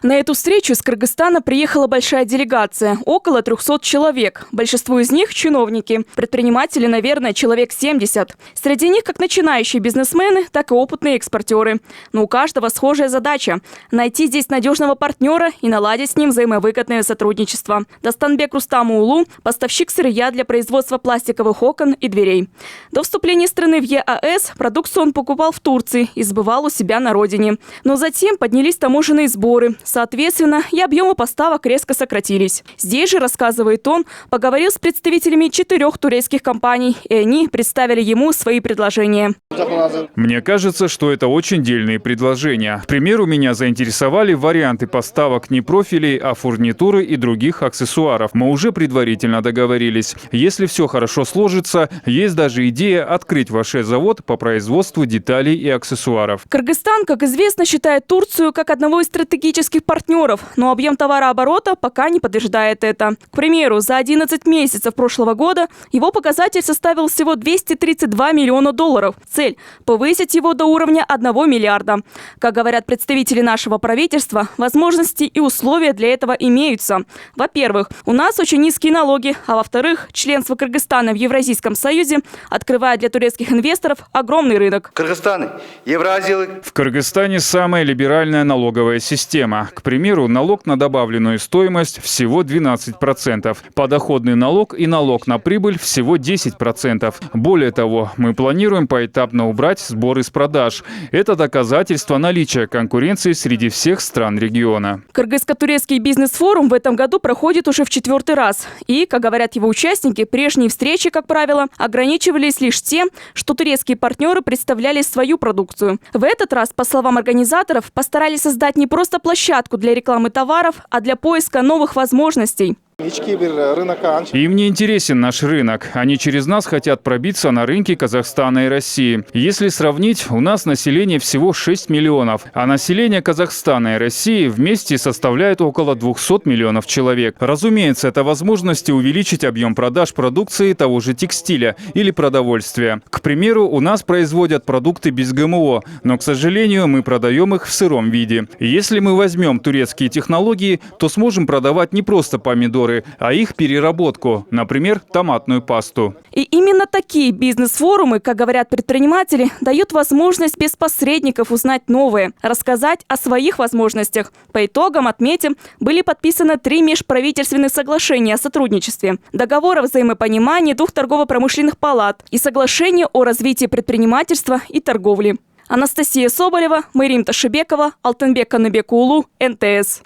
На эту встречу из Кыргызстана приехала большая делегация – около 300 человек. Большинство из них – чиновники. Предприниматели, наверное, человек 70. Среди них как начинающие бизнесмены, так и опытные экспортеры. Но у каждого схожая задача – найти здесь надежного партнера и наладить с ним взаимовыгодное сотрудничество. Достанбек Рустамуулу – поставщик сырья для производства пластиковых окон и дверей. До вступления страны в ЕАЭС продукцию он покупал в Турции и сбывал у себя на родине. Но затем поднялись таможенные сборы. Соответственно, и объемы поставок резко сократились. Здесь же, рассказывает он, поговорил с представителями 4 турецких компаний, и они представили ему свои предложения. Мне кажется, что это очень дельные предложения. К примеру, меня заинтересовали варианты поставок не профилей, а фурнитуры и других аксессуаров. Мы уже предварительно договорились. Если все хорошо сложится, есть даже идея открыть в Аше завод по производству деталей и аксессуаров. Кыргызстан, как известно, считает Турцию как одного из стратегических партнеров, но объем товарооборота пока не подтверждает это. К примеру, за 11 месяцев прошлого года его показатель составил всего $232 миллиона. Цель – повысить его до уровня 1 миллиарда. Как говорят представители нашего правительства, возможности и условия для этого имеются. Во-первых, у нас очень низкие налоги, а во-вторых, членство Кыргызстана в Евразийском союзе открывает для турецких инвесторов огромный рынок. В Кыргызстане самая либеральная налоговая система. К примеру, налог на добавленную стоимость всего 12%. Подоходный налог и налог на прибыль всего 10%. Более того, мы планируем поэтапно убрать сборы с продаж. Это доказательство наличия конкуренции среди всех стран региона. Кыргызско-турецкий бизнес-форум в этом году проходит уже в 4-й раз. И, как говорят его участники, прежние встречи, как правило, ограничивались лишь тем, что турецкие партнеры представляли свою продукцию. В этот раз, по словам организаторов, постарались создать не просто площадку для рекламы товаров, а для поиска новых возможностей. Им не интересен наш рынок. Они через нас хотят пробиться на рынки Казахстана и России. Если сравнить, у нас население всего 6 миллионов, а население Казахстана и России вместе составляет около 200 миллионов человек. Разумеется, это возможность увеличить объем продаж продукции того же текстиля или продовольствия. К примеру, у нас производят продукты без ГМО, но, к сожалению, мы продаем их в сыром виде. Если мы возьмем турецкие технологии, то сможем продавать не просто помидоры, а их переработку, например, томатную пасту. И именно такие бизнес-форумы, как говорят предприниматели, дают возможность без посредников узнать новое, рассказать о своих возможностях. По итогам, отметим, были подписаны 3 межправительственных соглашения о сотрудничестве, договор о взаимопонимании 2 торгово-промышленных палат и соглашение о развитии предпринимательства и торговли. Анастасия Соболева, Мээрим Ташибекова, Алтынбек Каныбекуулу, НТС.